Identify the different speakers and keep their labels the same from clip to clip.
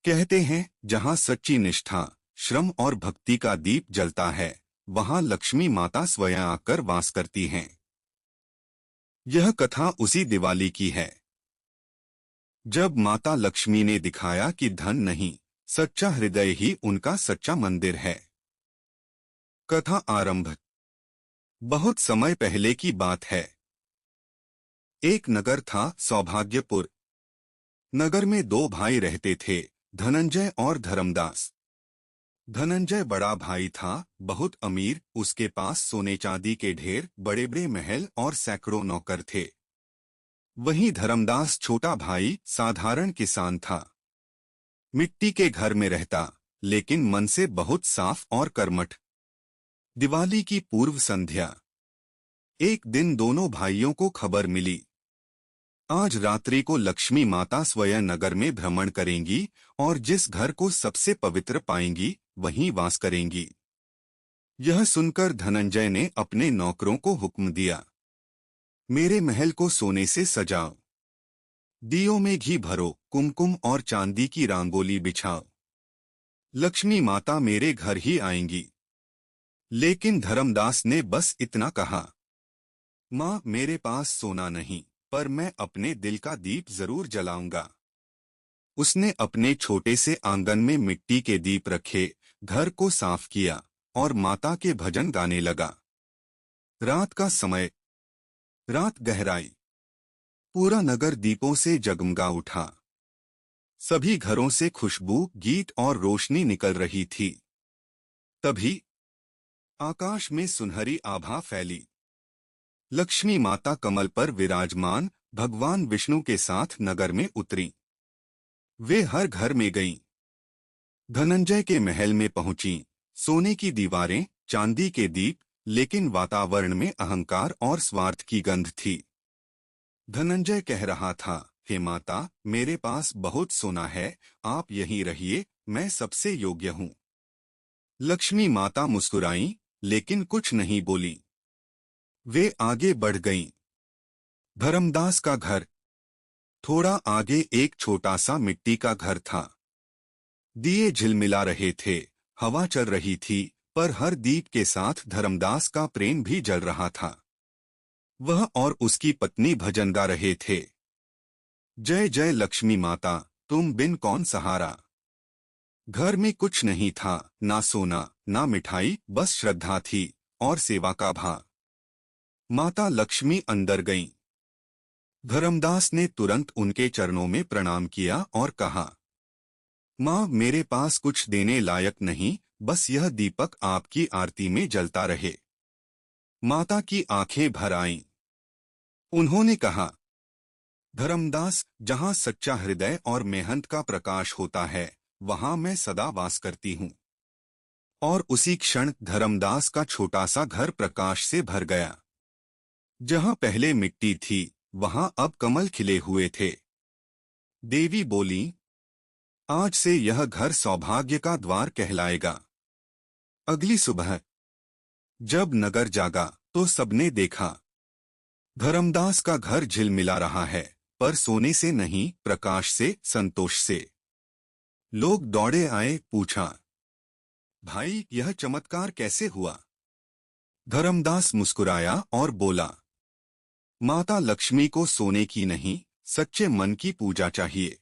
Speaker 1: कहते हैं जहाँ सच्ची निष्ठा, श्रम और भक्ति का दीप जलता है, वहाँ लक्ष्मी माता स्वयं आकर वास करती हैं। यह कथा उसी दिवाली की है जब माता लक्ष्मी ने दिखाया कि धन नहीं, सच्चा हृदय ही उनका सच्चा मंदिर है। कथा आरंभ। बहुत समय पहले की बात है। एक नगर था, सौभाग्यपुर। नगर में दो भाई रहते थे, धनंजय और धर्मदास। धनंजय बड़ा भाई था, बहुत अमीर, उसके पास सोने चांदी के ढेर, बड़े बड़े महल और सैकड़ों नौकर थे। वहीं धर्मदास छोटा भाई साधारण किसान था। मिट्टी के घर में रहता, लेकिन मन से बहुत साफ और कर्मठ। दिवाली की पूर्व संध्या। एक दिन दोनों भाइयों को खबर मिली, आज रात्रि को लक्ष्मी माता स्वयं नगर में भ्रमण करेंगी और जिस घर को सबसे पवित्र पाएंगी वहीं वास करेंगी। यह सुनकर धनंजय ने अपने नौकरों को हुक्म दिया, मेरे महल को सोने से सजाओ, दियों में घी भरो, कुमकुम और चांदी की रंगोली बिछाओ। लक्ष्मी माता मेरे घर ही आएंगी। लेकिन धर्मदास ने बस इतना कहा, माँ मेरे पास सोना नहीं, पर मैं अपने दिल का दीप जरूर जलाऊंगा। उसने अपने छोटे से आंगन में मिट्टी के दीप रखे, घर को साफ किया और माता के भजन गाने लगा। रात का समय। रात गहराई। पूरा नगर दीपों से जगमगा उठा। सभी घरों से खुशबू, गीत और रोशनी निकल रही थी। तभी आकाश में सुनहरी आभा फैली। लक्ष्मी माता कमल पर विराजमान भगवान विष्णु के साथ नगर में उतरी। वे हर घर में गईं। धनंजय के महल में पहुंची। सोने की दीवारें, चांदी के दीप, लेकिन वातावरण में अहंकार और स्वार्थ की गंध थी। धनंजय कह रहा था, हे माता, मेरे पास बहुत सोना है, आप यहीं रहिए, मैं सबसे योग्य हूं। लक्ष्मी माता मुस्कुराईं, लेकिन कुछ नहीं बोली। वे आगे बढ़ गईं। धर्मदास का घर। थोड़ा आगे एक छोटा सा मिट्टी का घर था। दिए झिलमिला रहे थे, हवा चल रही थी, पर हर दीप के साथ धर्मदास का प्रेम भी जल रहा था। वह और उसकी पत्नी भजन गा रहे थे, जय जय लक्ष्मी माता, तुम बिन कौन सहारा। घर में कुछ नहीं था, ना सोना, ना मिठाई, बस श्रद्धा थी और सेवा का भाव। माता लक्ष्मी अंदर गईं। धर्मदास ने तुरंत उनके चरणों में प्रणाम किया और कहा, माँ मेरे पास कुछ देने लायक नहीं, बस यह दीपक आपकी आरती में जलता रहे। माता की आंखें भर आईं। उन्होंने कहा, धर्मदास, जहाँ सच्चा हृदय और मेहनत का प्रकाश होता है, वहाँ मैं सदा वास करती हूँ। और उसी क्षण धर्मदास का छोटा सा घर प्रकाश से भर गया। जहाँ पहले मिट्टी थी, वहाँ अब कमल खिले हुए थे। देवी बोली, आज से यह घर सौभाग्य का द्वार कहलाएगा। अगली सुबह जब नगर जागा तो सबने देखा, धर्मदास का घर झिलमिला रहा है, पर सोने से नहीं, प्रकाश से, संतोष से। लोग दौड़े आए, पूछा, भाई यह चमत्कार कैसे हुआ? धर्मदास मुस्कुराया और बोला, माता लक्ष्मी को सोने की नहीं, सच्चे मन की पूजा चाहिए।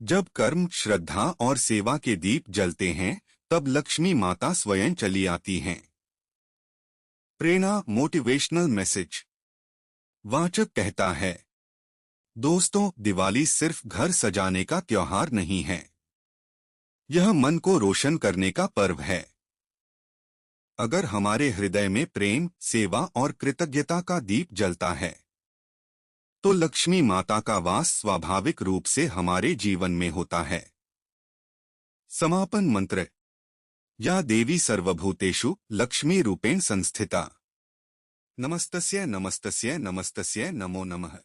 Speaker 1: जब कर्म, श्रद्धा और सेवा के दीप जलते हैं, तब लक्ष्मी माता स्वयं चली आती हैं। प्रेरणा, मोटिवेशनल मैसेज। वाचक कहता है, दोस्तों, दिवाली सिर्फ घर सजाने का त्योहार नहीं है, यह मन को रोशन करने का पर्व है। अगर हमारे हृदय में प्रेम, सेवा और कृतज्ञता का दीप जलता है, तो लक्ष्मी माता का वास स्वाभाविक रूप से हमारे जीवन में होता है। समापन मंत्र। या देवी सर्वभूतेषु लक्ष्मी रूपेण संस्थिता। नमस्तस्य नमस्तस्य नमस्तस्य नमो नमः।